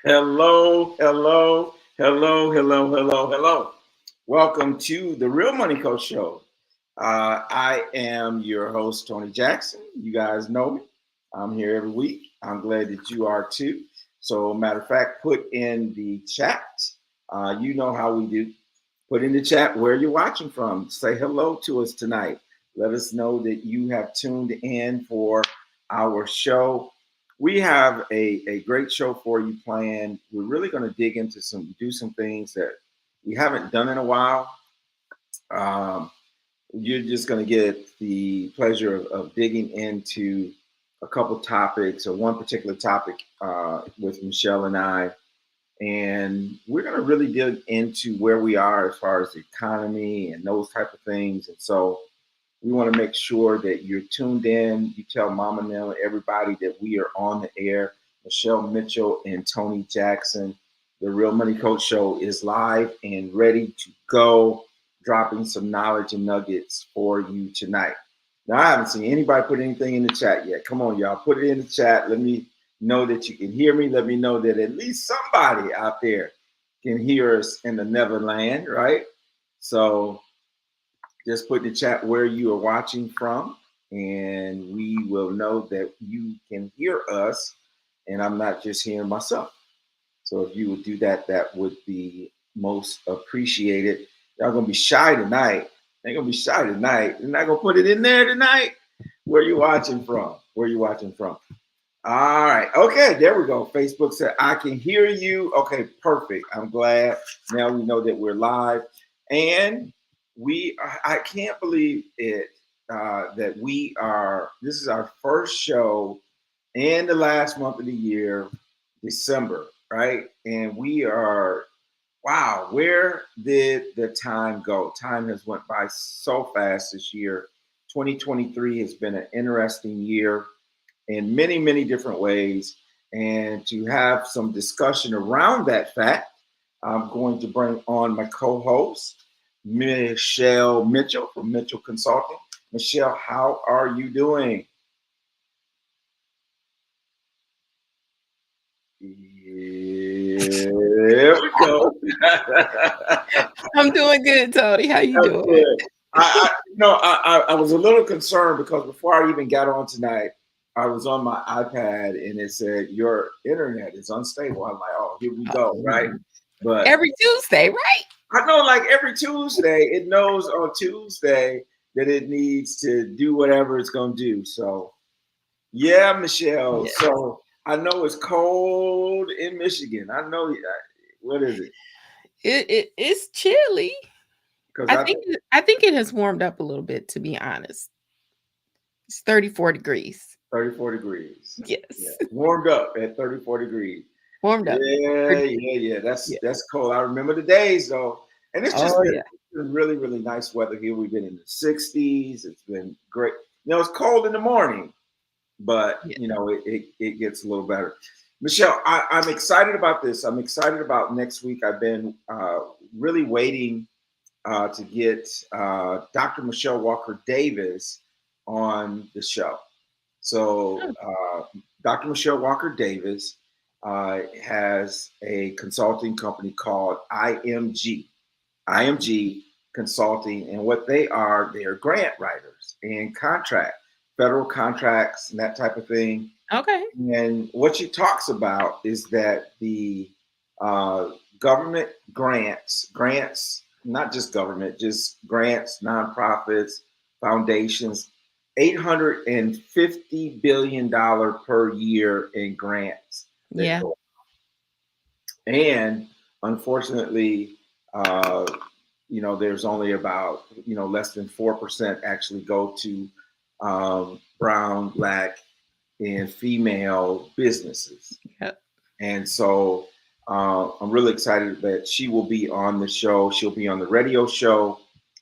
Hello, hello, hello, hello, hello, hello. Welcome to the Real Money Coach Show. I am your host, Tony Jackson. You guys know me. I'm here every week. I'm glad that you are too. So, matter of fact, put in the chat. You know how we do. Put in the chat where you're watching from. Say hello to us tonight. Let us know that you have tuned in for our show. We have a great show for you planned. We're really going to dig into do some things that we haven't done in a while. Um, you're just going to get the pleasure of digging into a couple topics or one particular topic with Michelle and I, and we're going to really dig into where we are as far as the economy and those type of things. And so we want to make sure that you're tuned in. You tell Mama Nell, everybody that we are on the air. Michelle Mitchell and Tony Jackson. The Real Money Coach Show is live and ready to go, dropping some knowledge and nuggets for you tonight. Now, I haven't seen anybody put anything in the chat yet. Come on, y'all. Put it in the chat. Let me know that you can hear me. Let me know that at least somebody out there can hear us in the Neverland, right? So just put in the chat where you are watching from, and we will know that you can hear us, and I'm not just hearing myself. So if you would do that, that would be most appreciated. Y'all gonna be shy tonight. They're gonna be shy tonight. They're not gonna put it in there tonight. Where you watching from? Where you watching from? All right. Okay, there we go. Facebook said, I can hear you. Okay, perfect. I'm glad. Now we know that we're live. And I can't believe it that this is our first show in the last month of the year, December, right? And we are, wow, where did the time go? Time has went by so fast this year. 2023 has been an interesting year in many, many different ways. And to have some discussion around that fact, I'm going to bring on my co host, Michelle Mitchell from Mitchell Consulting. Michelle, how are you doing? There we go. I'm doing good, Tony. How you That's doing? good. I was a little concerned because before I even got on tonight, I was on my iPad and it said your internet is unstable. I'm like, oh, here we go, right? But Every Tuesday, right? I know, like every Tuesday, it knows on Tuesday that it needs to do whatever it's gonna do. So, yeah, Michelle. Yeah. So I know it's cold in Michigan. I know. What is it? It's chilly. Because I I think I think it has warmed up a little bit, to be honest. It's 34 degrees. 34 degrees. Yeah, Yes. warmed up at 34 degrees. Warmed up. Yeah, 30, yeah, yeah. yeah. That's cold. I remember the days though, and Oh yeah. it's been really, really nice weather here. We've been in the 60s. It's been great. It's cold in the morning, but Yeah. it gets a little better. Michelle, I'm excited about this. I'm excited about next week. I've been really waiting to get Dr. Michelle Walker Davis on the show. So, Oh, Dr. Michelle Walker Davis has a consulting company called IMG Consulting. And what they are grant writers and federal contracts, and that type of thing. okay. And what she talks about is that the uh, government grants, not just government, just grants, nonprofits, foundations, $850 billion per year in grants that Yeah. go. And unfortunately, uh, there's only about less than 4% actually go to brown, black, and female businesses. Yep. And so I'm really excited that she will be on the show. She'll be on the radio show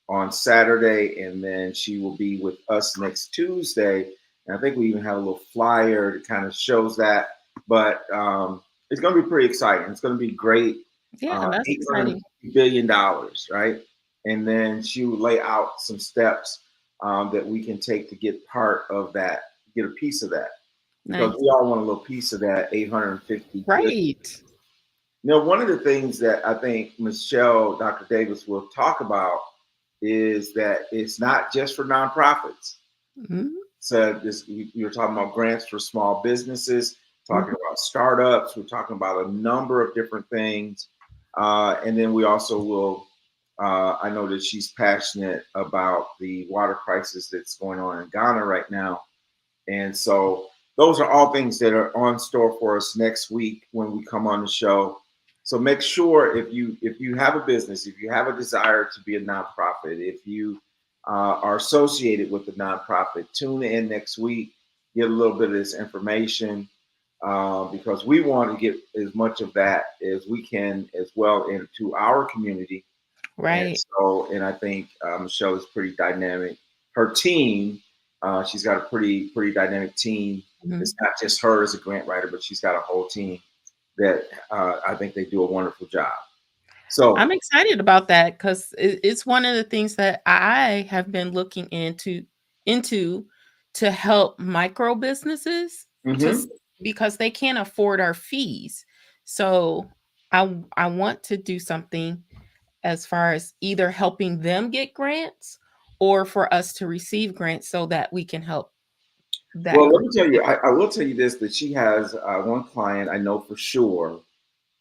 on Saturday, and then she will be with us next Tuesday. And I think we even have a little flyer that kind of shows that. But it's going to be pretty exciting. It's going to be great. Yeah, that's exciting. $850 billion, right? And then she will lay out some steps that we can take to get part of that, get a piece of that because Nice. we all want a little piece of that 850 billion. Right. One of the things that I think Michelle, Dr. Davis, will talk about is that it's not just for nonprofits. Mhm, So this, you're talking about grants for small businesses, talking mhm. about startups. We're talking about a number of different things, and then we also will. I know that she's passionate about the water crisis that's going on in Ghana right now, and so those are all things that are on store for us next week when we come on the show. So make sure if you have a business, if you have a desire to be a nonprofit, if you are associated with a nonprofit, tune in next week, get a little bit of this information because we want to get as much of that as we can as well into our community. And Right. so, and I think Michelle is pretty dynamic. Her team, she's got a pretty dynamic team. It's Mhm. not just her as a grant writer, but she's got a whole team that I think they do a wonderful job. So, I'm excited about that because it's one of the things that I have been looking into to help micro businesses to mhm. because they can't afford our fees. So I want to do something as far as either helping them get grants or for us to receive grants so that we can help that Well, let group me tell of you, people. I will tell you this that she has one client I know for sure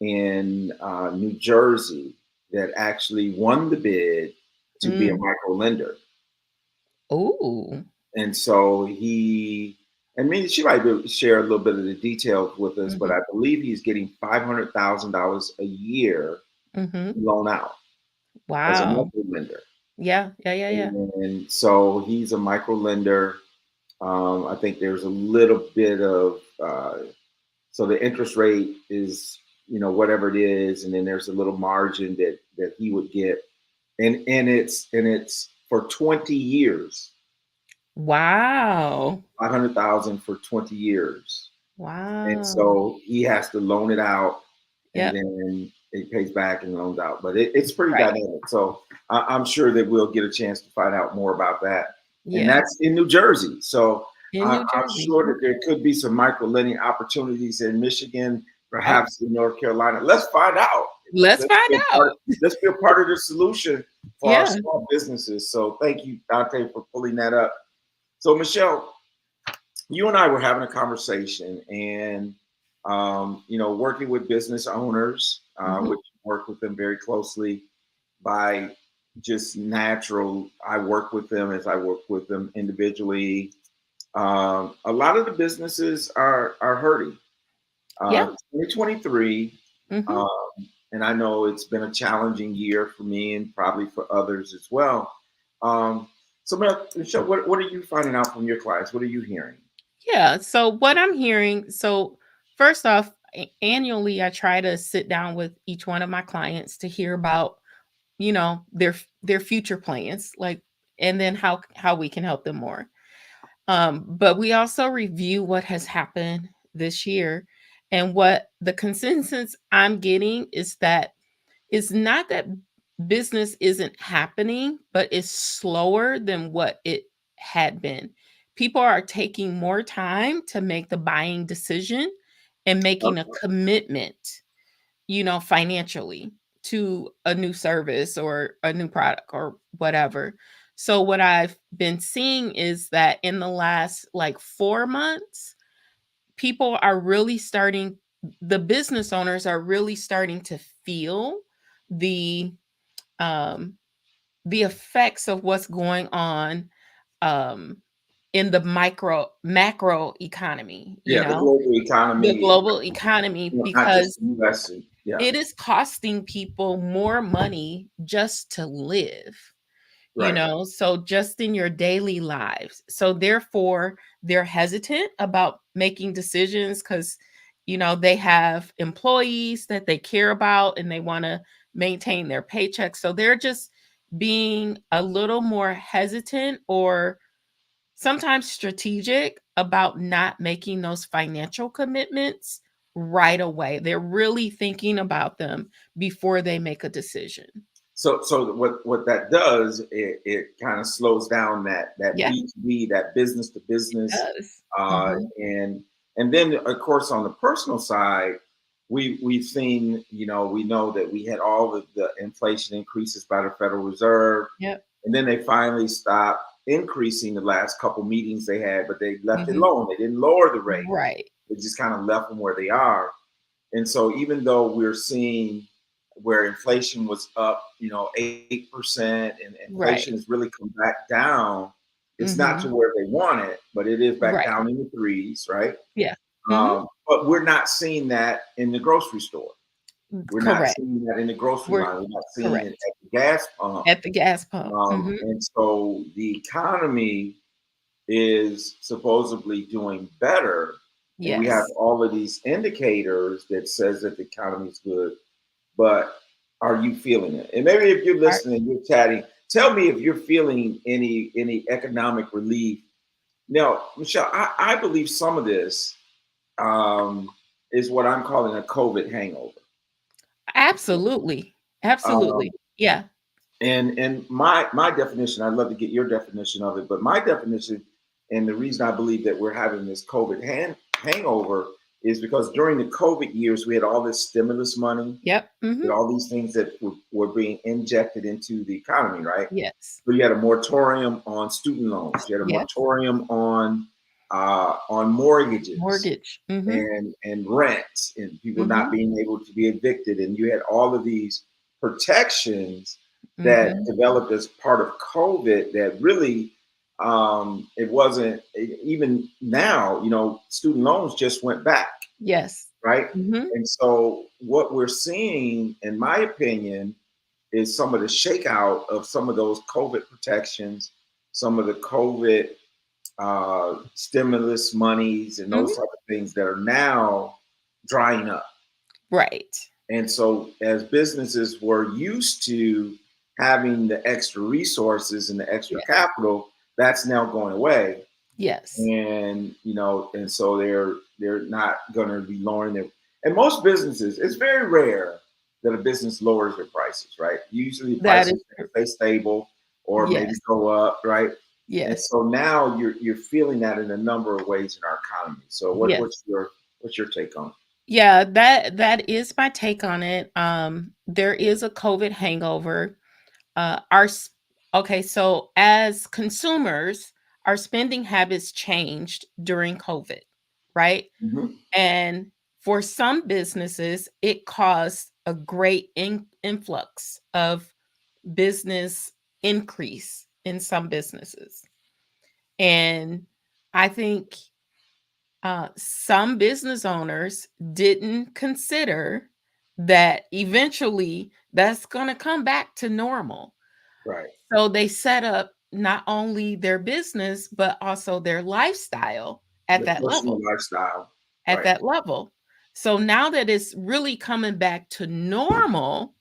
in New Jersey that actually won the bid to be a Mm. micro lender. Ooh. And so and maybe she might be able to share a little bit of the details with us, but Mhm. I believe he's getting $500,000 a year Mhm. loan out as a Wow. micro lender. Yeah. Yeah. Yeah. Yeah. And so he's a micro lender. I think there's a little bit of, so the interest rate is, whatever it is. And then there's a little margin that he would get. And it's for 20 years, Wow. 500,000 for 20 years. And Wow. so he has to loan it out and Yep. then it pays back and loans out. But it's pretty Right. dynamic. So I'm sure that we'll get a chance to find out more about that. And Yeah. that's in New Jersey. So In New I'm Jersey. sure that there Okay. could be some micro lending opportunities in Michigan, Oh, perhaps in North Carolina. Let's find out. let's Let's find be a part out. of, let's be a part of the solution for our Yeah. small businesses. So thank you, Dante, for pulling that up. So Michelle, you and I were having a conversation, and working with business owners, Mhm. which work with them very closely by just natural. I work with them as I work with them individually. A lot of the businesses are hurting. Yeah. 2023, Mhm. um, and I know it's been a challenging year for me and probably for others as well. Um, so, Michelle, what are you finding out from your clients? What are you hearing? Yeah. So what I'm hearing, so first off, annually I try to sit down with each one of my clients to hear about, their future plans, like, and then how we can help them more. But we also review what has happened this year. And what the consensus I'm getting is that it's not that business isn't happening, but it's slower than what it had been. People are taking more time to make the buying decision and making a commitment, financially to a new service or a new product or whatever. So what I've been seeing is that in the last like 4 months, people are really starting the business owners are really starting to feel the um the effects of what's going on um in the micro macro economy, Yeah, the global the economy, global economy, not just because the U.S. Yeah, it is costing people more money just to live, right. so just in your daily lives. So therefore, they're hesitant about making decisions because, they have employees that they care about and they want to maintain their paycheck. So they're just being a little more hesitant or sometimes strategic about not making those financial commitments right away. They're really thinking about them before they make a decision. So what that does, it kind of slows down that Yeah, B2B, that business to it business, does. uh, Mhm. and and then of course on the personal side, we've seen, we know that we had all of the inflation increases by the Federal Reserve, Yep. and then they finally stopped increasing the last couple meetings they had, but they left it Mhm. low. They didn't lower the rate. Right. They just kind of left them where they are. And so even though we're seeing where inflation was up, 8%, and inflation has Right. really come back down, it's not to Mhm. where they want it, but it is back Right. down in the threes, right? Yeah. Mhm. But we're not seeing that in the grocery store. We're not Correct. seeing that in the grocery We're line. We're not seeing it correct. at the gas pump. At the gas pump. Mhm. And so the economy is supposedly doing better, and we have Yes. all of these indicators that says that the economy is good. But are you feeling it? And maybe if you're Are listening, you're chatting, tell me if you're feeling any economic relief. Now, Michelle, I believe some of this um, is what I'm calling a COVID hangover. absolutely. Um, Absolutely. Yeah. and my definition, I'd love to get your definition of it, but my definition, and the reason I believe that we're having this COVID hangover, is because during the COVID years we had all this stimulus money, Yep. with Mhm. all these things that were being injected into the economy, right? Yes. So you had a moratorium on student loans, you had a Yes. moratorium on mortgages Mortgage. Mhm. and rents, and people not Mhm. being able to be evicted, and you had all of these protections that Mhm. developed as part of COVID that really, it wasn't even now, student loans just went back, Yes. right? Mhm. And so what we're seeing, in my opinion, is some of the shakeout of some of those COVID protections, some of the COVID stimulus monies, and those Mhm. type of things that are now drying up. Right. And so, as businesses were used to having the extra resources and the extra Yes. capital, that's now going away. Yes. And so they're not going to be lowering their. And most businesses, it's very rare that a business lowers their prices, right? Usually, That is prices true. stay stable or maybe Yes. go up, right? And Yes. so now you're feeling that in a number of ways in our economy. So Yes. what's your take on it? Yeah, that is my take on it. There is a COVID hangover. Our okay, so as consumers, our spending habits changed during COVID, right? Mhm. And for some businesses, it caused a great influx of business increase in some businesses. And I think some business owners didn't consider that eventually that's going to come back to normal. Right. So they set up not only their business, but also their lifestyle at The that personal level. lifestyle. At Right. that level. So now that it's really coming back to normal,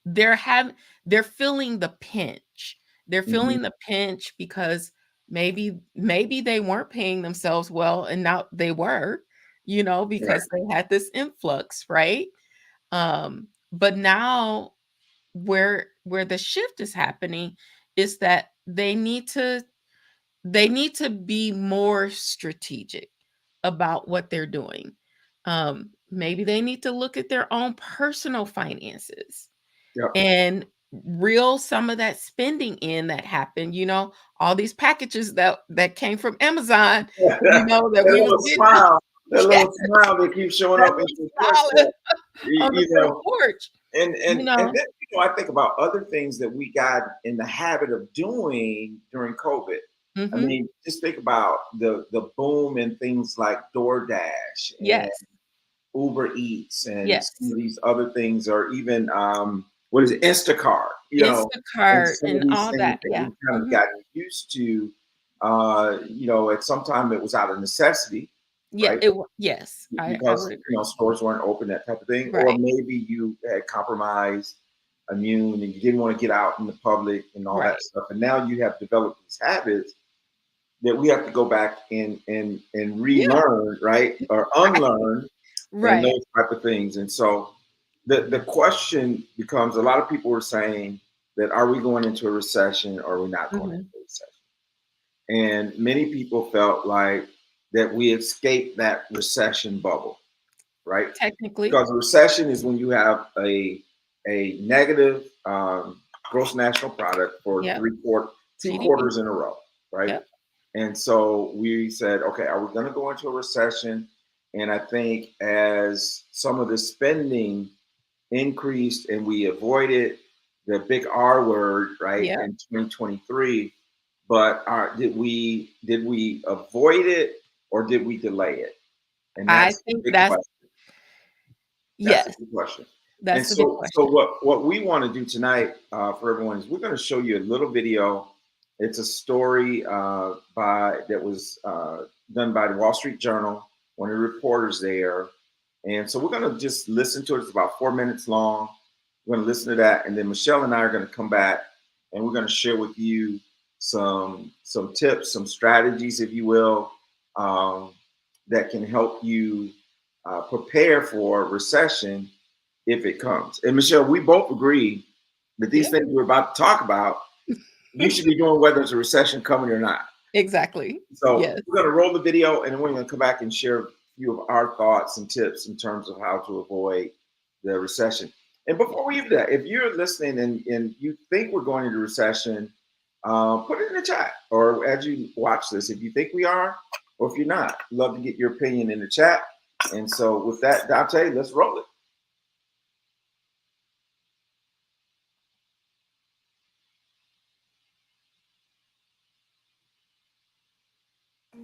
they're having they're feeling the pinch. They're Mhm. feeling the pinch because maybe they weren't paying themselves well and now they were, Right. because they had this influx, right? But now where the shift is happening is that they need to be more strategic about what they're doing. Maybe they need to look at their own personal finances Yep. and reel some of that spending in that happened. All these packages that came from Amazon, that That we was little getting. smile, that Yeah, little smile that keeps showing that up in little your smile doorstep. You, on the you front know, porch. and You and know, then I think about other things that we got in the habit of doing during COVID. I hmm mean, just think about the boom in things like DoorDash and yes, Uber Eats and some yes, of these other things, or even what is it, Instacart, and Instacart some of and these all things that. that Yeah, we kind of gotten used to. At some time it was out of necessity, yeah. right? Yes, I Because would agree. stores weren't open, that type of thing, or Right, maybe you had compromised immune and you didn't want to get out in the public and all that right. stuff. And now you have developed these habits that we have to go back and Yeah, relearn, right, or right, unlearn, and right. those type of things. And so the question becomes: a lot of people are saying that, are we going into a recession or are we not going into hmm a recession? And many people felt like that we escaped that recession bubble, right? Technically. Because a recession is when you have a negative gross national product for Yep. two GDP. quarters in a row, right? Yep. And so we said, okay, are we going to go into a recession? And I think as some of the spending increased and we avoided the big R word, right, Yep. in 2023, but did we avoid it or did we delay it? And I that's the think big that's question. That's a yes, good question. And that's the big so question. what we want to do tonight for everyone is we're going to show you a little video. It's a story that was done by the Wall Street Journal, one of the reporters there. And so we're going to just listen to it. It's about 4 minutes long. We're going to listen to that, and then Michelle and I are going to come back, and we're going to share with you some tips, some strategies, if you will, that can help you prepare for a recession if it comes. And Michelle, we both agree that these Yeah. things we're about to talk about, you should be doing whether it's a recession coming or not. Exactly. So Yes. we're going to roll the video, and then we're going to come back and share a few of our thoughts and tips in terms of how to avoid the recession. And before we do that, if you're listening and you think we're going into recession, put it in the chat, or as you watch this, if you think we are, or if you're not, love to get your opinion in the chat. And so with that, Dante, let's roll it.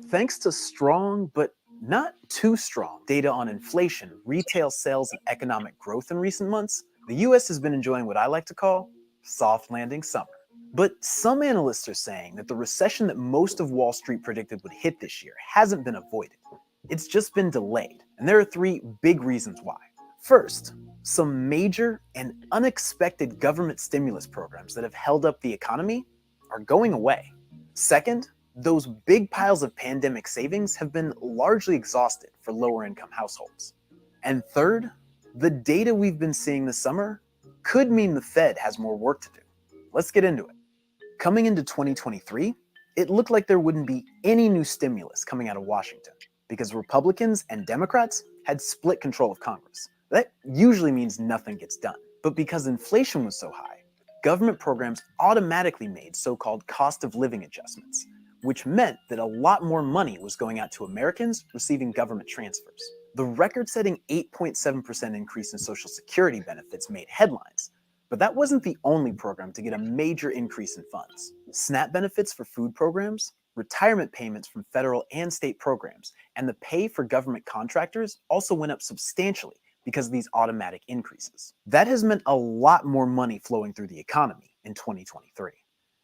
Thanks to strong, but not too strong, data on inflation, retail sales, and economic growth in recent months, the US has been enjoying what I like to call soft landing summer. But some analysts are saying that the recession that most of Wall Street predicted would hit this year hasn't been avoided. It's just been delayed, and there are three big reasons why. First, some major and unexpected government stimulus programs that have held up the economy are going away. Second, those big piles of pandemic savings have been largely exhausted for lower income households. And third, the data we've been seeing this summer could mean the Fed has more work to do. Let's get into it. Coming into 2023, it looked like there wouldn't be any new stimulus coming out of Washington because Republicans and Democrats had split control of Congress. That usually means nothing gets done. But because inflation was so high, government programs automatically made so-called cost of living adjustments, which meant that a lot more money was going out to Americans receiving government transfers. The record-setting 8.7% increase in Social Security benefits made headlines, but that wasn't the only program to get a major increase in funds. SNAP benefits for food programs, retirement payments from federal and state programs, and the pay for government contractors also went up substantially because of these automatic increases. That has meant a lot more money flowing through the economy in 2023.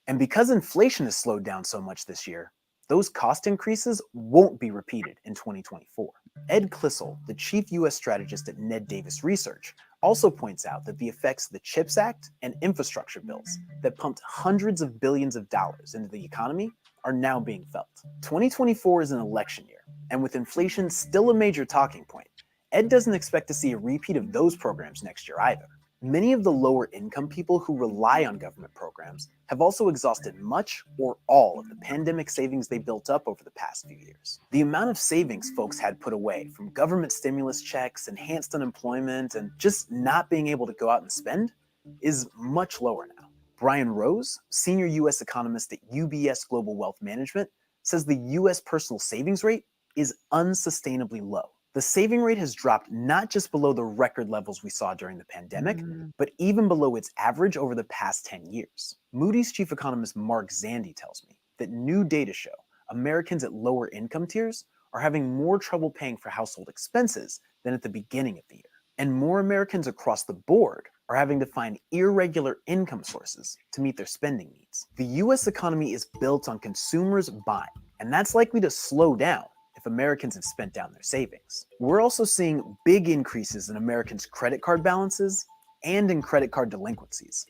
And because inflation has slowed down so much this year, those cost increases won't be repeated in 2024. Ed Klissel, the chief US strategist at Ned Davis Research, also points out that the effects of the CHIPS Act and infrastructure bills that pumped hundreds of billions of dollars into the economy are now being felt. 2024 is an election year, and with inflation still a major talking point, Ed doesn't expect to see a repeat of those programs next year either. Many of the lower income people who rely on government programs have also exhausted much or all of the pandemic savings they built up over the past few years. The amount of savings folks had put away from government stimulus checks, enhanced unemployment, and just not being able to go out and spend is much lower now. Brian Rose, senior US economist at UBS Global Wealth Management, says the US personal savings rate is unsustainably low. The saving rate has dropped not just below the record levels we saw during the pandemic, but even below its average over the past 10 years. Moody's chief economist Mark Zandi tells me that new data show Americans at lower income tiers are having more trouble paying for household expenses than at the beginning of the year. And more Americans across the board are having to find irregular income sources to meet their spending needs. The US economy is built on consumers buying, and that's likely to slow down if Americans have spent down their savings. We're also seeing big increases in Americans' credit card balances and in credit card delinquencies.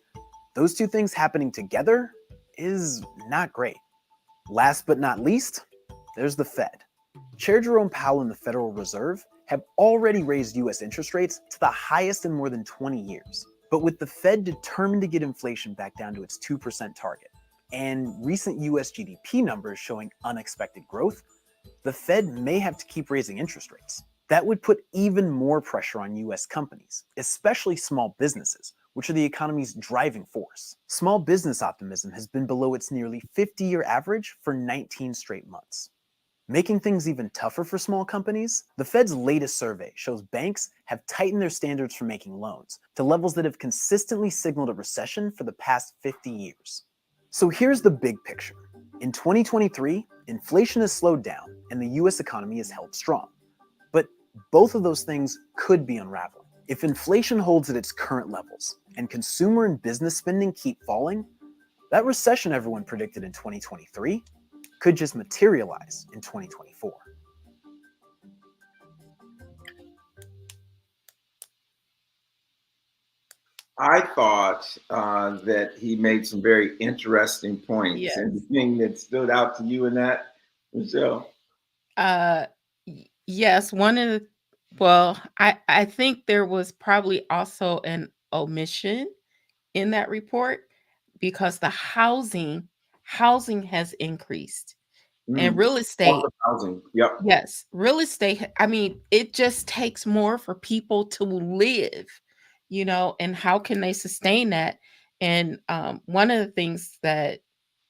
Those two things happening together is not great. Last but not least, there's the Fed. Chair Jerome Powell and the Federal Reserve have already raised US interest rates to the highest in more than 20 years. But with the Fed determined to get inflation back down to its 2% target, and recent US GDP numbers showing unexpected growth, the Fed may have to keep raising interest rates. That would put even more pressure on US companies, especially small businesses, which are the economy's driving force. Small business optimism has been below its nearly 50-year average for 19 straight months. Making things even tougher for small companies, the Fed's latest survey shows banks have tightened their standards for making loans to levels that have consistently signaled a recession for the past 50 years. So here's the big picture. In 2023, inflation has slowed down and the US economy is held strong. But both of those things could be unraveling. If inflation holds at its current levels and consumer and business spending keep falling, that recession everyone predicted in 2023 could just materialize in 2024. I thought that he made some very interesting points. Yes. Anything that stood out to you in that, Michelle? Yes, well, I think there was probably also an omission in that report because the housing has increased and real Cost estate. of housing. Yep. Yes, real estate. I mean, it just takes more for people to live, and how can they sustain that? And one of the things that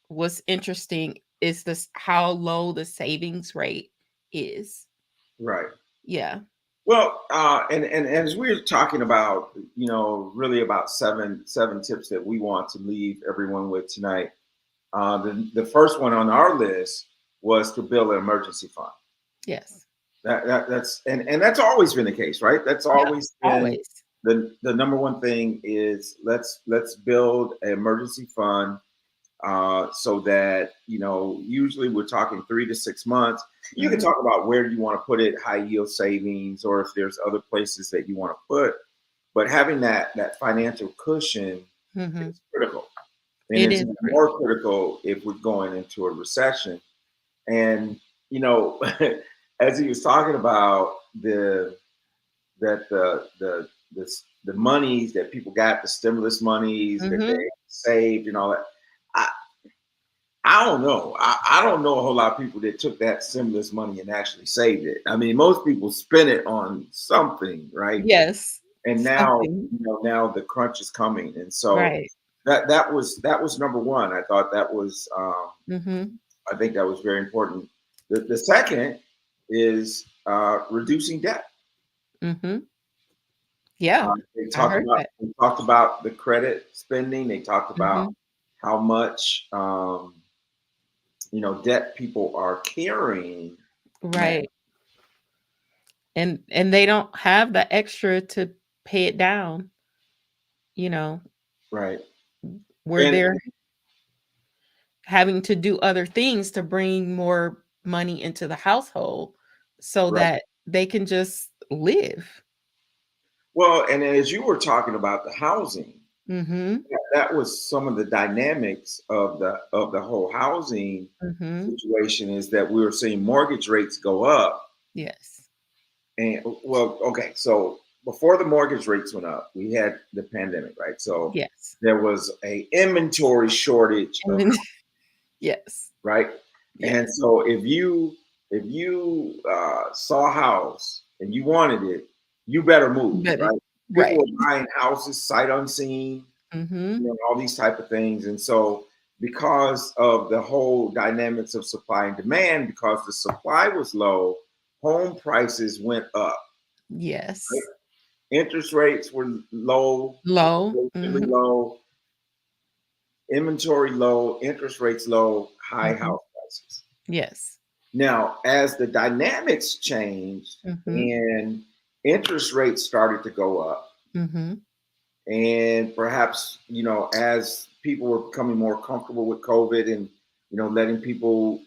was interesting is this how low the savings rate is. Right. Yeah. Well, and as we're talking about, really about seven tips that we want to leave everyone with tonight. The first one on our list was to build an emergency fund. Yes. That's and that's always been the case, right? That's Yeah, always been always. the number one thing is let's build an emergency fund so that usually we're talking 3 to 6 months. You can Mhm. talk about where you want to put it, high yield savings, or if there's other places that you want to put. But having that financial cushion Mhm. is critical, and It it's is even more critical. critical if we're going into a recession. And you know, as he was talking about the monies that people got, the stimulus monies that they Mhm. saved and all that. I, I don't know. I don't know a whole lot of people that took that stimulus money and actually saved it. I mean, most people spent it on something, right? Yes. And now, Something. now the crunch is coming, and so Right. that was number one. I thought that was Mhm. I think that was very important. The second is reducing debt. Mhm. Yeah. They I talked heard about that. the credit spending. They talked about Mhm. how much debt people are carrying now. Right. And they don't have the extra to pay it down, you know, Right. where And they're having to do other things to bring more money into the household so right. that they can just live. Well, and as you were talking about the housing, Mhm. that was some of the dynamics of the whole housing Mhm. situation is that we were seeing mortgage rates go up. Yes. And well, okay, so before the mortgage rates went up, we had the pandemic, right? So Yes. there was a inventory shortage And of, then yes. right? Yes. And so if you saw a house and you wanted it, you better move, Better. right? People Right. were buying houses sight unseen, Mhm. all these type of things. And so because of the whole dynamics of supply and demand, because the supply was low, home prices went up. Right? Yes. Interest rates were low, Low. relatively Mhm. low, inventory low, interest rates low, high Mhm. house prices. Yes. Now, as the dynamics changed Mhm. and interest rates started to go up, Mhm. and perhaps as people were becoming more comfortable with COVID and letting people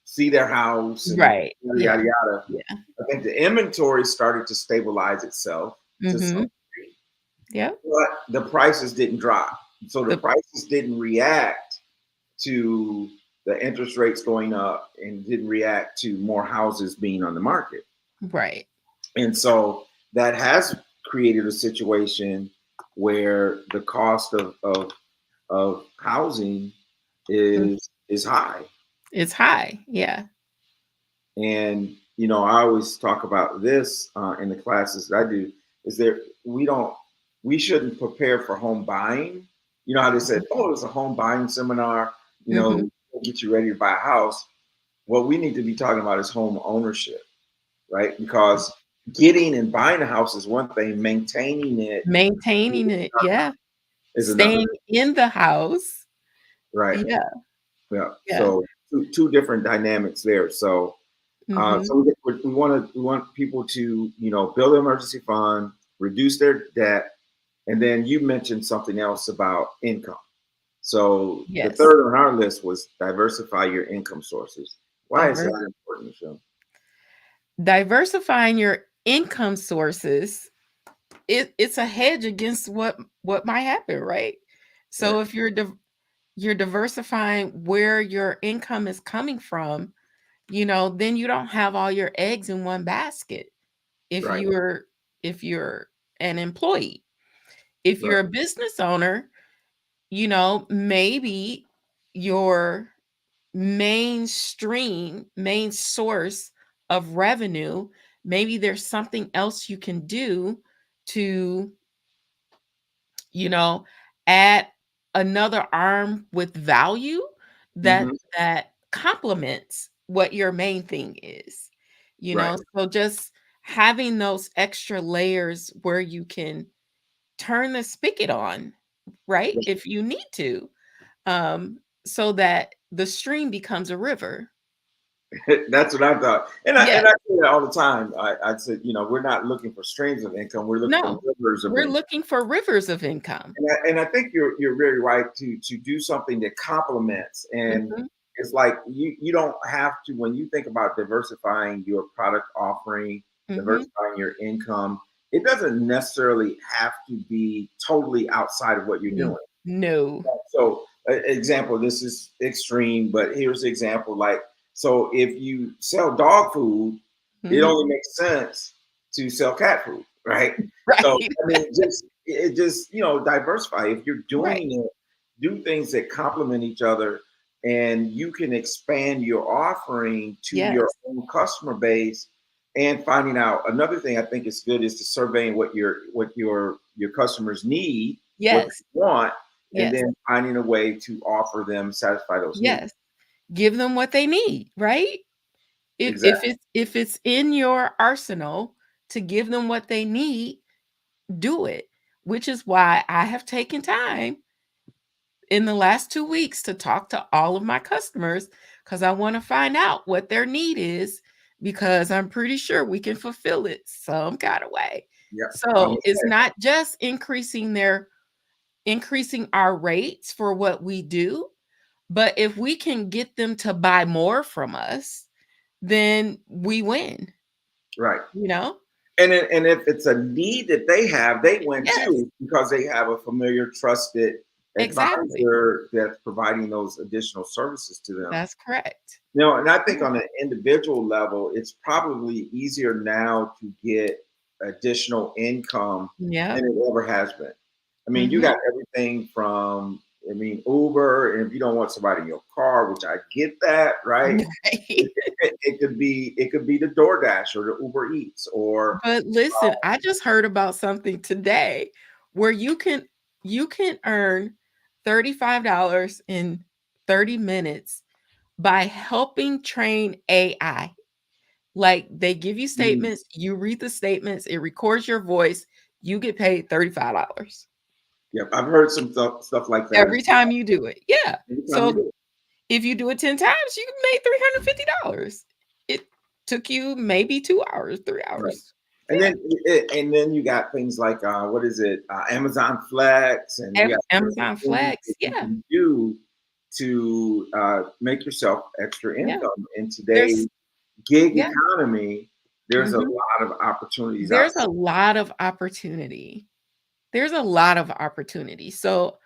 see their house and Right. yada Yeah. yada yada, Yeah. I think the inventory started to stabilize itself to some Mhm. degree, Yep. but the prices didn't drop. So the The prices didn't react to the interest rates going up and didn't react to more houses being on the market. right. And so that has created a situation where the cost of housing Mm. is high. It's high. Yeah. And I always talk about this in the classes that I do. Is there we shouldn't prepare for home buying. You know how they said, oh, it's a home buying seminar. Mm-hmm. Get you ready to buy a house. What we need to be talking about is home ownership, right? Because getting and buying a house is one thing, maintaining it Maintaining it, yeah. is another, Staying in the house, right? yeah, Yeah. yeah. So two different dynamics there. So Mm-hmm. so we want people to build an emergency fund, reduce their debt, and then you mentioned something else about income. So the Yes. third on our list was diversify your income sources. Why is Diver that important, Michelle? Diversifying your income sources, it's a hedge against what might happen, right? Right. So if you're diversifying where your income is coming from, then you don't have all your eggs in one basket. If Right. you're if you're an employee, if Right. you're a business owner, maybe your main source of revenue, maybe there's something else you can do to, you know, add another arm with value that Hmm. that complements what your main thing is. Right. So just having those extra layers where you can turn the spigot on, right? If you need to, so that the stream becomes a river. That's what I thought, and I Yeah. and I say that all the time. I said, we're not looking for streams of income; we're looking for No, rivers of we're income. looking for rivers of income. And I think you're very right to do something that complements. And Mhm, it's like you don't have to, when you think about diversifying your product offering, mhm. diversifying your income, it doesn't necessarily have to be totally outside of what you're doing. No. So, example, this is extreme, but here's the example. Like, so if you sell dog food, it Mhm. only makes sense to sell cat food, right? So, Right. I mean, just diversify. If you're Right. doing it, do things that complement each other, and you can expand your offering to your Yes. own customer base. And finding out another thing I think is good is to surveying what your customers need, what Yes. they want, and Yes. then finding a way to offer them, satisfy those needs. Yes. Give them what they need, right? If Exactly. it's in your arsenal to give them what they need, do it. Which is why I have taken time in the last 2 weeks to talk to all of my customers, because I want to find out what their need is, because I'm pretty sure we can fulfill it some kind of way. Yeah. I'm So it's not just increasing our rates for what we do, but if we can get them to buy more from us, then we win, right. you know? And if it's a need that they have, they win Yes, too because they have a familiar, trusted exactly. advisor that's providing those additional services to them. That's correct. And I think Yeah. on an individual level, it's probably easier now to get additional income Yep. than it ever has been. I mean, you Mhm. got everything from, Uber, and if you don't want somebody in your car, which I get that, right? Right. It could be the DoorDash or the Uber Eats or But listen, I just heard about something today where you can earn $35 in 30 minutes by helping train AI. Like, they give you mm, statements, you read the statements, it records your voice, you get paid $35 yeah, I've heard some stuff like that as every time you do it. Yeah. well. Anytime you So do it. if you do it 10 times, you made $350. It took you maybe 2 hours, 3 Right. hours. And Yeah. then you got things like what is it? Amazon Flex, and you got different Amazon things that Flex. you Yeah. can do to make yourself extra Yeah. income. In There's today's gig yeah. economy, there's a Mhm. lot of opportunities out There's a lot of opportunity. There's a lot of opportunity. So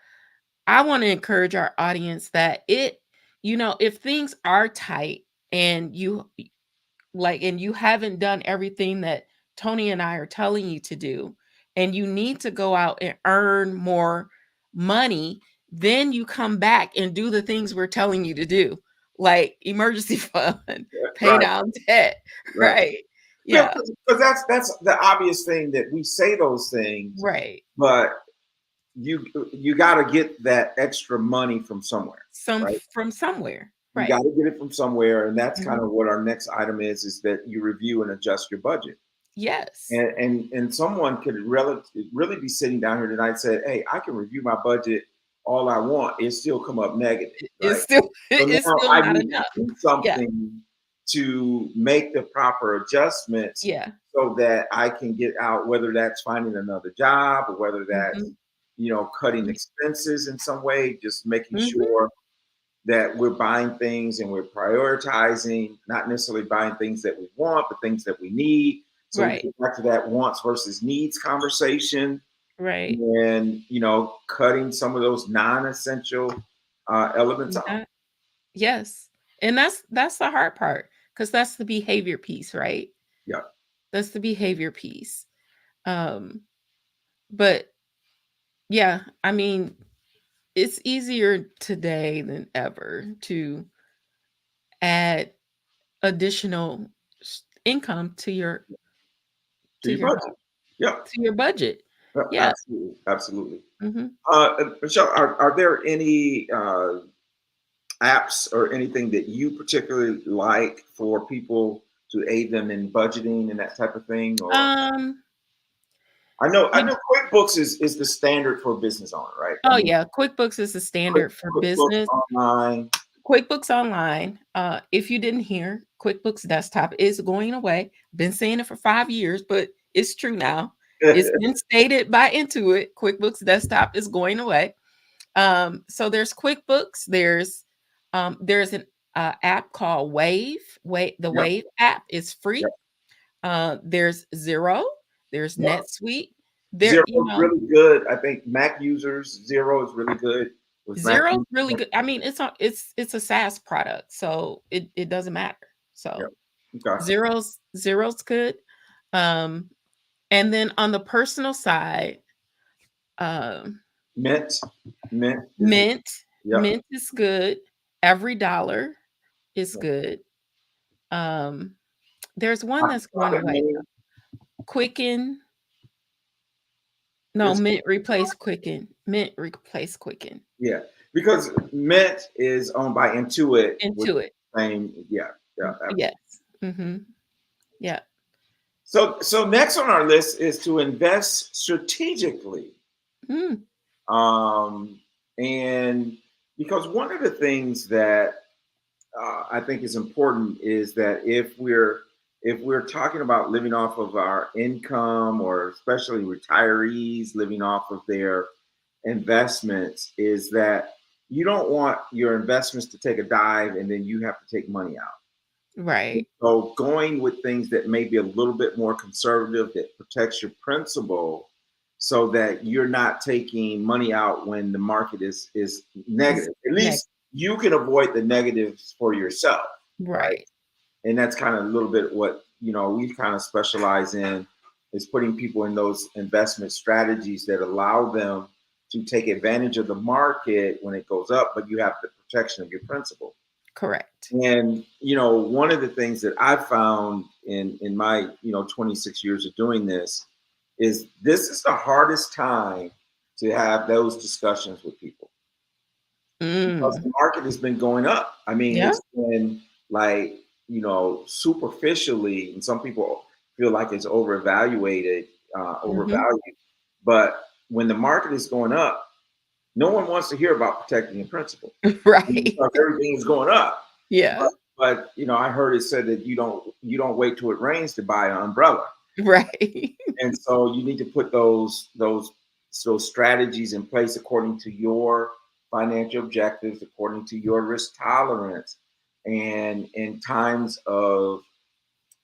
I want to encourage our audience that if things are tight and you haven't done everything that Tony and I are telling you to do, and you need to go out and earn more money, then you come back and do the things we're telling you to do. like emergency fund, pay Right, down debt, right. right? Yeah, Yeah, because that's the obvious thing that we say those things, right. but you got to get that extra money from somewhere, Some right? from somewhere, You got right? to get it from somewhere, and that's kind Mhm. of what our next item is that you review and adjust your budget. Yes. And someone could really be sitting down here tonight and say, hey, I can review my budget all I want, it still come up negative, It's right? still So it's now still I not need to enough. do Yeah, something to make the proper adjustments yeah. so that I can get out, whether that's finding another job or whether that's, Mhm, cutting expenses in some way, just making mhm. sure that we're buying things and we're prioritizing, not necessarily buying things that we want, but things that we need. So we Right, get back to that wants versus needs conversation, right. and cutting some of those non-essential elements out. That yes. And that's the hard part, because that's the behavior piece, right? Yeah. That's the behavior piece. Um, but yeah, I mean, it's easier today than ever to add additional income To to your your budget. Yep. to your budget. Yep. Yeah. Absolutely. Absolutely. Mhm. Michelle, are there any apps or anything that you particularly like for people to aid them in budgeting and that type of thing? Or Um, I you know QuickBooks is the standard for a business owner, right? I oh mean, yeah, QuickBooks is the standard for QuickBooks business. Online. QuickBooks Online, if you didn't hear, QuickBooks Desktop is going away. Been saying it for 5 years, but it's true now. It's been stated by Intuit, QuickBooks Desktop is going away. So there's QuickBooks, there's an app called Wave. The Yep. Wave app is Yep. free. There's Zero, there's Yep. NetSuite. There, Zero is really good. I think Mac users, Zero is really good with Mac Zero's really users. good. I mean, it's a SaaS product, so it doesn't matter. Yep. So Okay. Zero's good. Um, and then on the personal side, um, Mint. Mint is Mint, yep. Mint is good. Every dollar is Yep. good. Um, there's one that's going Pocket away. Money Quicken. No, is Mint replaced Quicken. Mint replaced Quicken. yeah, because Mint is owned by Intuit, which is Into it. the same. Yeah, yeah. Yes. Hmm. Yeah. So next on our list is to invest strategically. Mm, Um, and because one of the things that I think is important is that if we're talking about living off of our income, or especially retirees living off of their investments, is that you don't want your investments to take a dive and then you have to take money out. right. So going with things that may be a little bit more conservative, that protects your principal, so that you're not taking money out when the market is Is negative. At next. least you can avoid the negatives for yourself, right? Right. And that's kind of a little bit what we kind of specialize in, is putting people in those investment strategies that allow them to take advantage of the market when it goes up, but you have the protection of your principal. Correct. And one of the things that I found in my 26 years of doing this is the hardest time to have those discussions with people, because Mm. the market has been going up. I mean, Yeah. it's been like, superficially, and some people feel like it's Hmm. overvalued. But when the market is going up, no one wants to hear about protecting your principal, Right. because everything is going up. Yeah. But I heard it said that you don't wait till it rains to buy an umbrella. Right. And so you need to put those strategies in place according to your financial objectives, according to your risk tolerance. And in times of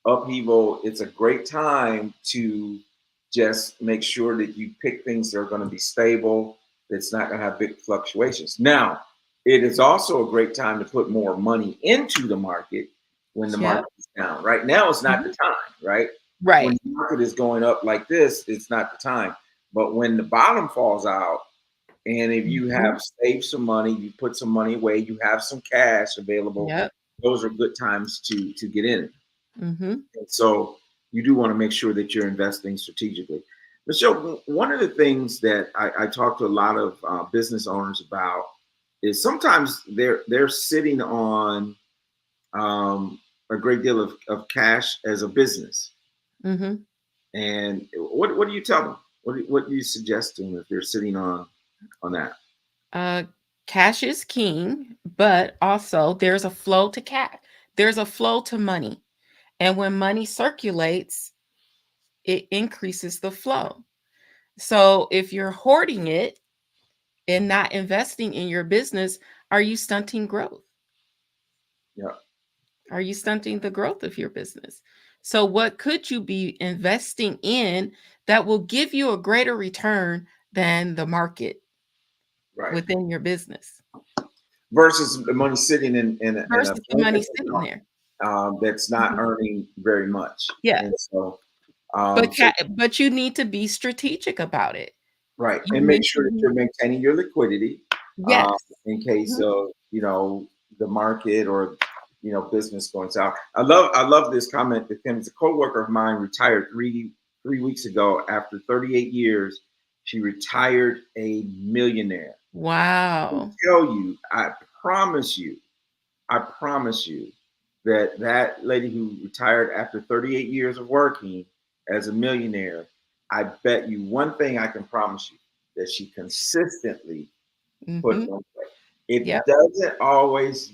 upheaval, it's a great time to just make sure that you pick things that are going to be stable, that's not going to have big fluctuations. Now, it is also a great time to put more money into the market when the Yep. market is down. Right now is not the Mhm. time, right? When Right. the market is going up like this, it's not the time. But when the bottom falls out, And if you Mhm. have saved some money, you put some money away, you have some cash available, Yep. those are good times to get in. Mhm. And so you do want to make sure that you're investing strategically. Michelle, one of the things that I talk to a lot of business owners about is sometimes they're sitting on a great deal of cash as a business. Mhm. And what do you tell them? What do you suggest to them if they're sitting on that? Uh, Cash is king, but also there's a flow to cash. There's a flow to money. And when money circulates, it increases the flow. So if you're hoarding it and not investing in your business, are you stunting growth? Yeah, Are you stunting the growth of your business? So, what could you be investing in that will give you a greater return than the market right. within your business Versus the money sitting in a versus the bank money sitting account there? that's not Mhm. earning very much. Yeah, And so, but so but you need to be strategic about it. right, You and make need sure to that be you're maintaining your liquidity uh, yes. in case Mhm. of the market or business going south. I love this comment that Tim, a coworker of mine, retired three weeks ago after 38 years. She retired a millionaire. I Wow. tell you, promise you, I promise you that lady who retired after 38 years of working as a millionaire, I bet you one thing I can promise you that she consistently put Mhm. one way. It Yep. doesn't always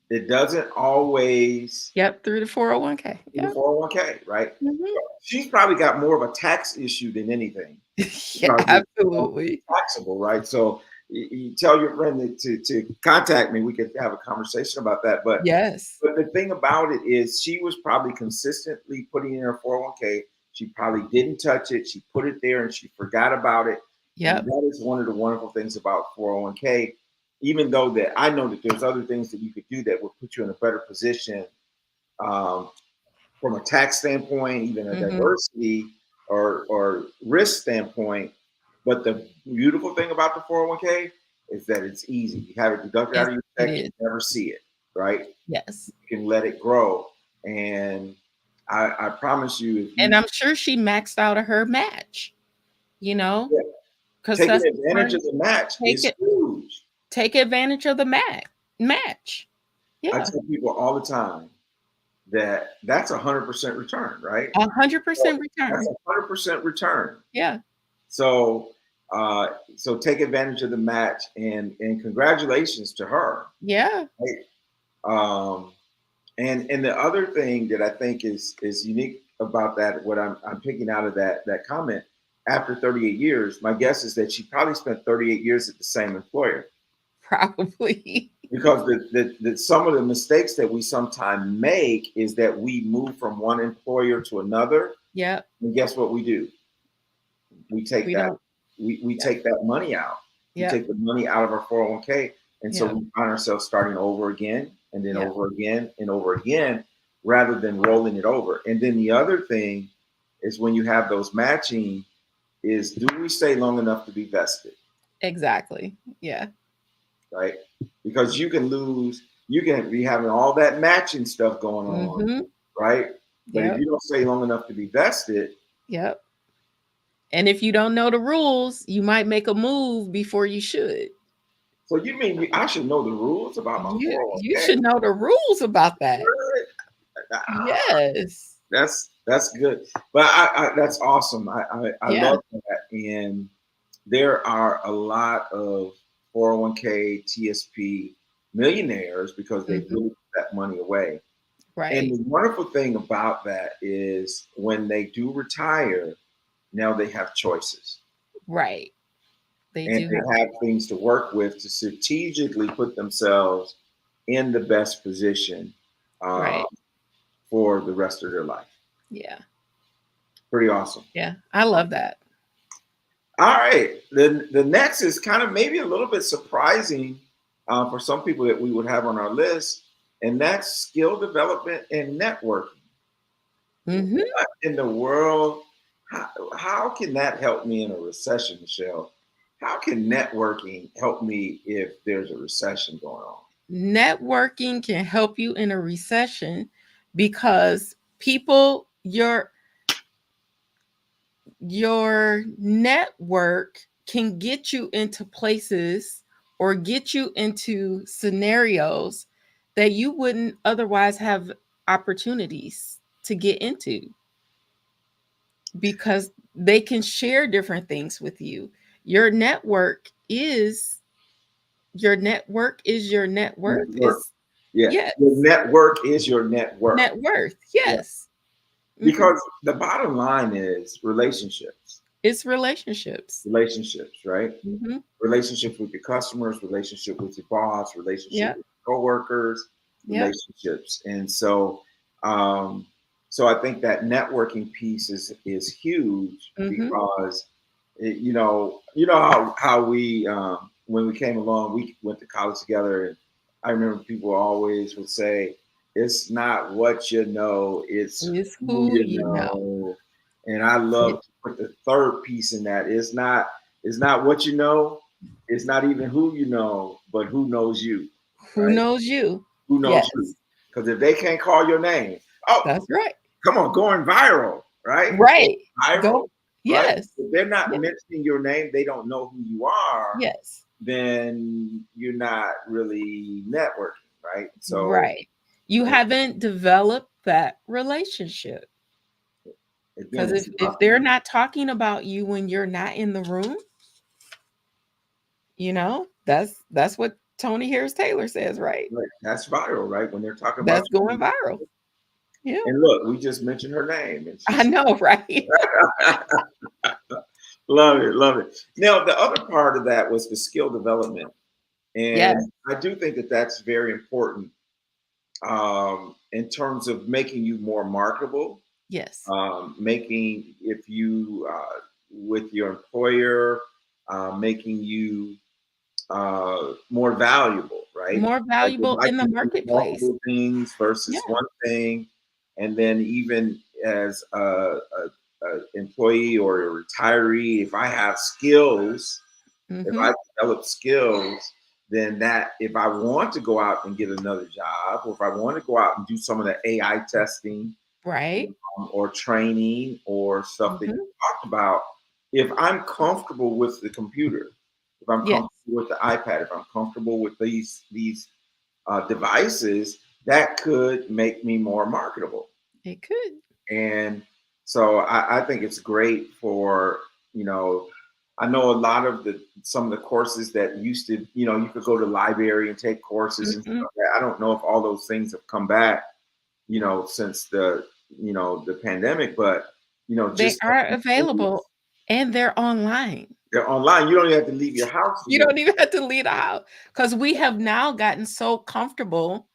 it doesn't always Yep, through the 401k. do the Yep. 401k, right? Mhm. She's probably got more of a tax issue than anything Yeah, because it's absolutely. taxable, right? So you tell your friend to contact me. We could have a conversation about that. But Yes. But the thing about it is, she was probably consistently putting in her 401k. She probably didn't touch it. She put it there and she forgot about it. And Yep. that is one of the wonderful things about 401k. Even though that I know that there's other things that you could do that would put you in a better position um, from a tax standpoint, even a Mhm. diversity or risk standpoint. But the beautiful thing about the 401k is that it's easy. You have it deducted out Yes, of your it check, is. you never see it, right? Yes. You can let it grow. And I promise you, if And you I'm sure she maxed out her match, you know, yeah, because taking that's the advantage part of the match take is it huge. take advantage of the match. I Yeah. tell people all the time that that's 100% return, right? 100% So that's return. 100% return. Yeah. So so take advantage of the match and congratulations to her. Yeah. Right? Um, and the other thing that I think is unique about that, what I'm picking out of that comment, after 38 years, my guess is that she probably spent 38 years at the same employer Probably. because some of the mistakes that we sometimes make is that we move from one employer to another, Yep. and guess what we do? We take We that don't we Yep. take that money out. We Yep. take the money out of our 401k, and so Yep. we find ourselves starting over again and then Yep. over again and over again rather than rolling it over. And then the other thing is when you have those matching is, do we stay long enough to be vested, Exactly. Yeah. right? Because you can be having all that matching stuff going on, Mhm. right? But if Yep. you don't stay long enough to be vested, Yep. And if you don't know the rules, you might make a move before you should. so you mean I should know the rules about my You 401k? should know the rules about that. Yes. That's good, but that's awesome. I Yeah. love that, and there are a lot of 401k TSP millionaires because they Mhm. really put that money away. And Right. the wonderful thing about that is when they do retire, now they have choices Right. They and do have they have things to work with to strategically put themselves in the best position uh, right. for the rest of their life. Yeah. Pretty awesome. Yeah. I love that. All right. The next is kind of maybe a little bit surprising for some people that we would have on our list, and that's skill development and networking. Mhm. What in the world? How can that help me in a recession, Michelle? how can networking help me if there's a recession going on? Networking can help you in a recession because people, your network can get you into places or get you into scenarios that you wouldn't otherwise have opportunities to get into, because they can share different things with you. Your network is your net worth. Network. Is Yeah. yes, Your network is your net worth. net worth. Yeah. Yes. Mhm. Because the bottom line is relationships. It's relationships. Relationships, right? Mhm. Relationships with your customers, relationship with your boss, relationship Yep. with your coworkers, Yep. relationships. And so so I think that networking piece is huge Mhm. because how we when we came along, we went to college together, and I remember people always would say, it's not what you know, it's It's who who you you know. know. And I It, love to put the third piece in that. It's not what you know, it's not even who you know, but who knows you, who right? knows you? Who knows Yes, you? Because if they can't call your name, oh, that's right. come on, going viral, right? Right. Viral, Go. right? Yes. If they're not Yeah. mentioning your name, they don't know who you are, Yes. then you're not really networking, right? So Right. You haven't developed that relationship, again, because it's if they're not talking about you when you're not in the room, that's what Tony Harris Taylor says, right? right, that's viral, right? When they're talking about That's you. going viral. Yeah. And look, we just mentioned her name, and I she's know, right? love it, love it. Now, the other part of that was the skill development, Yes. and I do think that that's very important in terms of making you more marketable, Yes. making if you with your employer, making you more valuable, right? More Like if valuable I in the can do marketplace. multiple things Yeah. versus one thing, and then even as a employee or a retiree, if I have skills, if Mm-hmm. I develop skills, then that if I want to go out and get another job, or if I want to go out and do some of the AI testing Right. or training or stuff that you Mm-hmm. talked about, if I'm comfortable with the computer, if I'm Yes. comfortable with the iPad, if I'm comfortable with these devices, that could make me more marketable. It could. And so I think it's great for, you know, I know a lot of some of the courses that used to, you could go to the library and take courses and stuff Mm-hmm. like that. I don't know if all those things have come back, since the pandemic, but They just are available and they're online. they're online. You don't even have to leave your house to You do it. don't even have to leave the house, because we have now gotten so comfortable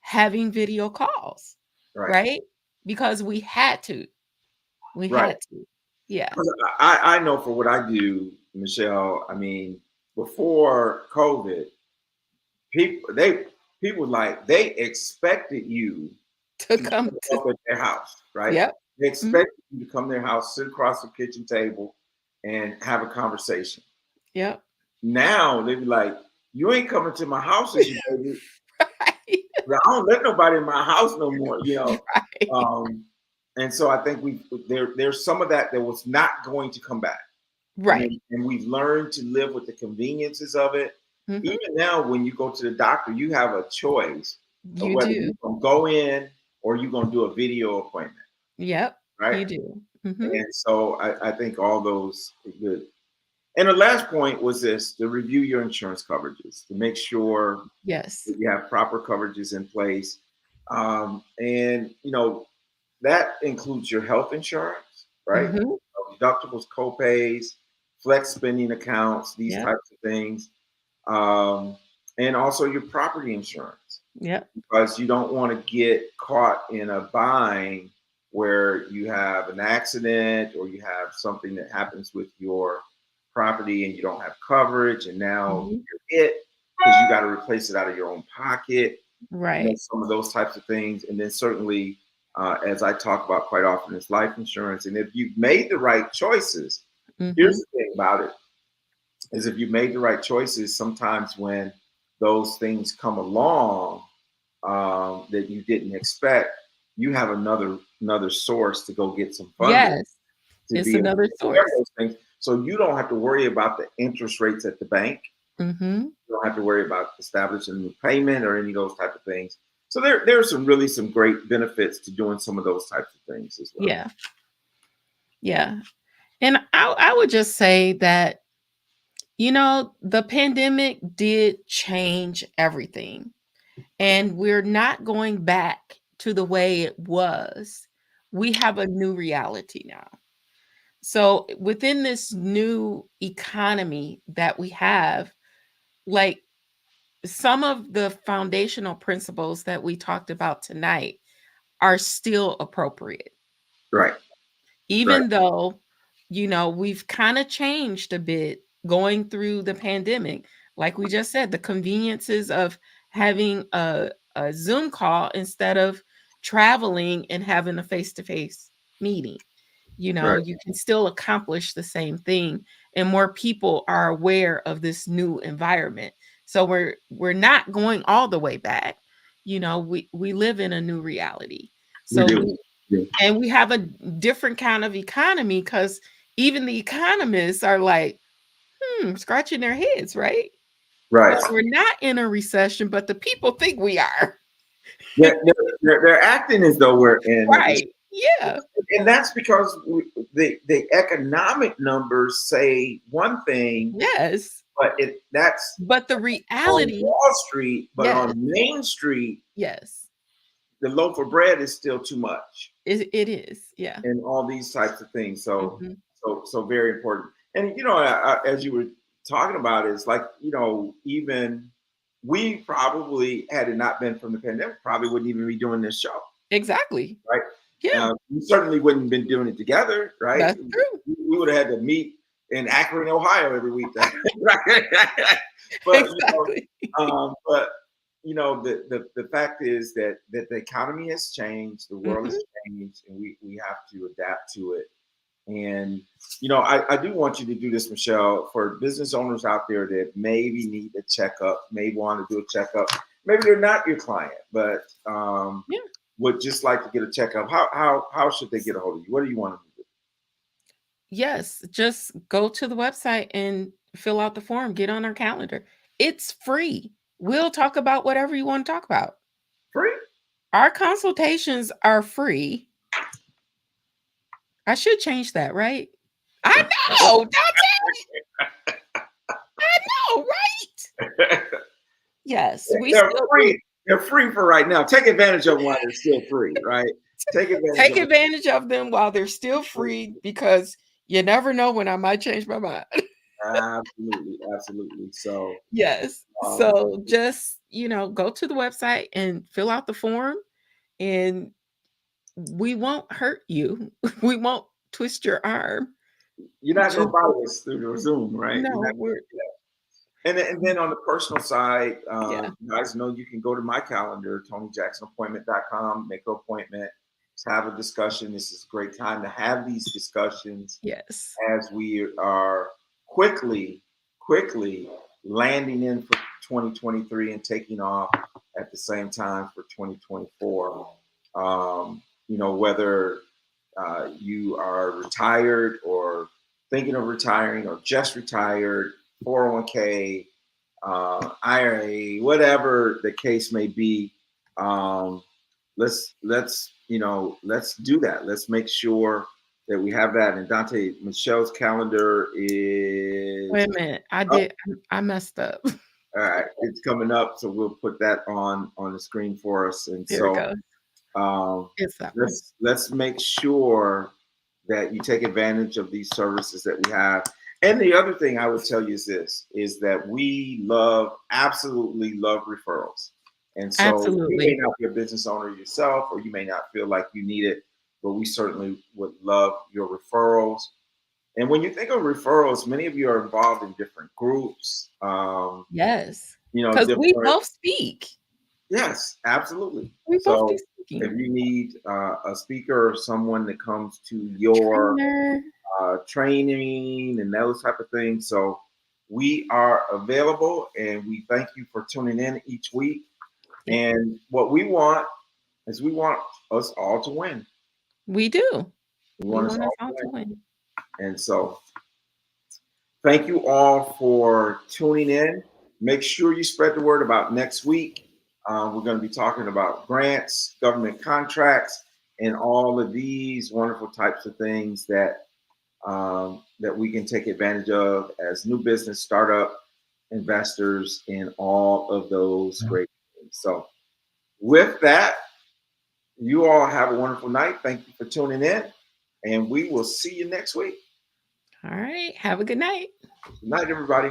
having video calls, Right. right? Because we had to. We Right. had to. Yeah. 'Cause I know for what I do, Michelle, I mean, before COVID, people like they expected you To to come show to. up at their house, right? Yep. They Mhm. expected you to come to their house, sit across the kitchen table, and have a conversation. Yep. Now they be like, "You ain't coming to my house, as you baby. Right. I don't let nobody in my house no more." Right. Um, and so I think there's some of that was not going to come back, Right. and we've learned to live with the conveniences of it. Mhm. Even now, when you go to the doctor, you have a choice of You whether you're do. gonna go in or you're gonna do a video appointment, Yep. right? You do. Mhm. And so I think all those are good. And the last point was this: to review your insurance coverages to make sure Yes. that you have proper coverages in place. And that includes your health insurance, right? Mhm. Deductibles, copays, flex spending accounts, these Yep. types of things, um, and also your property insurance, Yep. because you don't want to get caught in a bind where you have an accident or you have something that happens with your property and you don't have coverage, and now Mhm. you're it because you got to replace it out of your own pocket, Right. some of those types of things. And then certainly, as I talk about quite often, is life insurance. And if you've made the right choices, here's Mhm. the thing about it: is if you made the right choices, sometimes when those things come along that you didn't expect, you have another source to go get some funding Yes, to it's be able to another prepare source. those things. So you don't have to worry about the interest rates at the bank. Mm-hmm. You don't have to worry about establishing a new payment or any of those type of things. So there's some great benefits to doing some of those types of things as well. Yeah. Yeah. And I would just say that, the pandemic did change everything. And we're not going back to the way it was. We have a new reality now. So within this new economy that we have, like some of the foundational principles that we talked about tonight are still appropriate. Right. Even though, we've kind of changed a bit going through the pandemic. Like we just said, the conveniences of having a Zoom call instead of traveling and having a face-to-face meeting. Right. You can still accomplish the same thing, and more people are aware of this new environment. So we're not going all the way back. We live in a new reality. We So do. Yeah. and we have a different kind of economy, because even the economists are like, scratching their heads, right? Right. Like, we're not in a recession, but the people think we are. They're acting as though we're in a recession. Right. Yeah. And that's because the economic numbers say one thing, Yes. but that's But the on reality, Wall Street, but yes. on Main Street, Yes. the loaf of bread is still too much, It is. Yeah. and all these types of things. So, Mhm. so very important. And as you were talking about, it's like even we probably, had it not been from the pandemic, probably wouldn't even be doing this show, Exactly. right? Yeah. We certainly wouldn't have been doing it together, right? That's true. We would have had to meet in Akron, Ohio every week. Right? But Exactly. the fact is that the economy has changed, the world has Mhm. changed, and we have to adapt to it. And I do want you to do this, Michelle, for business owners out there that maybe need a checkup, may want to do a checkup. Maybe they're not your client, but Yeah. would just like to get a checkup. How should they get a hold of you? What do you want them to do? Yes, just go to the website and fill out the form, get on our calendar. It's free. We'll talk about whatever you want to talk about. Free? Our consultations are free. I should change that, right? I know, Dante. I know, right? Yes, we They're still free. They're free for right now. Take advantage of them while they're still free, right? Take advantage take of them. advantage of them while they're still free, because you never know when I might change my mind. Absolutely, absolutely. So, Yes. So just, go to the website and fill out the form, and we won't hurt you. We won't twist your arm. you're not going Just to buy this through the Zoom, right? You're no, not. we're And then on the personal side, yeah. you guys know you can go to my calendar, TonyJacksonAppointment.com, make an appointment, let's have a discussion. This is a great time to have these discussions Yes. as we are quickly landing in for 2023 and taking off at the same time for 2024. Whether you are retired or thinking of retiring or just retired, 401k, IRA, whatever the case may be, let's do that. Let's make sure that we have that. And Dante, Michelle's calendar is Wait a minute. up. I messed up. All right, it's coming up, so we'll put that on the screen for us. And There we so go. It's that one. let's make sure that you take advantage of these services that we have. And the other thing I would tell you is this: is that we absolutely love referrals. And so you may Absolutely. not be a business owner yourself, or you may not feel like you need it, but we certainly would love your referrals. And when you think of referrals, many of you are involved in different groups. Yes. Because we Different. both speak. Yes, absolutely. We both do So if speaking. you need a speaker or someone that comes to your Trainer. training and those type of things, so we are available, and we thank you for tuning in each week. And what we want is we want us all to win. We do. We We want us want us all all to to win. win. And so thank you all for tuning in. Make sure you spread the word about next week. We're going to be talking about grants, government contracts, and all of these wonderful types of things that that we can take advantage of as new business startup investors in all of those great things. So with that, you all have a wonderful night. Thank you for tuning in, and we will see you next week. All right. Have a good night. Good night, everybody.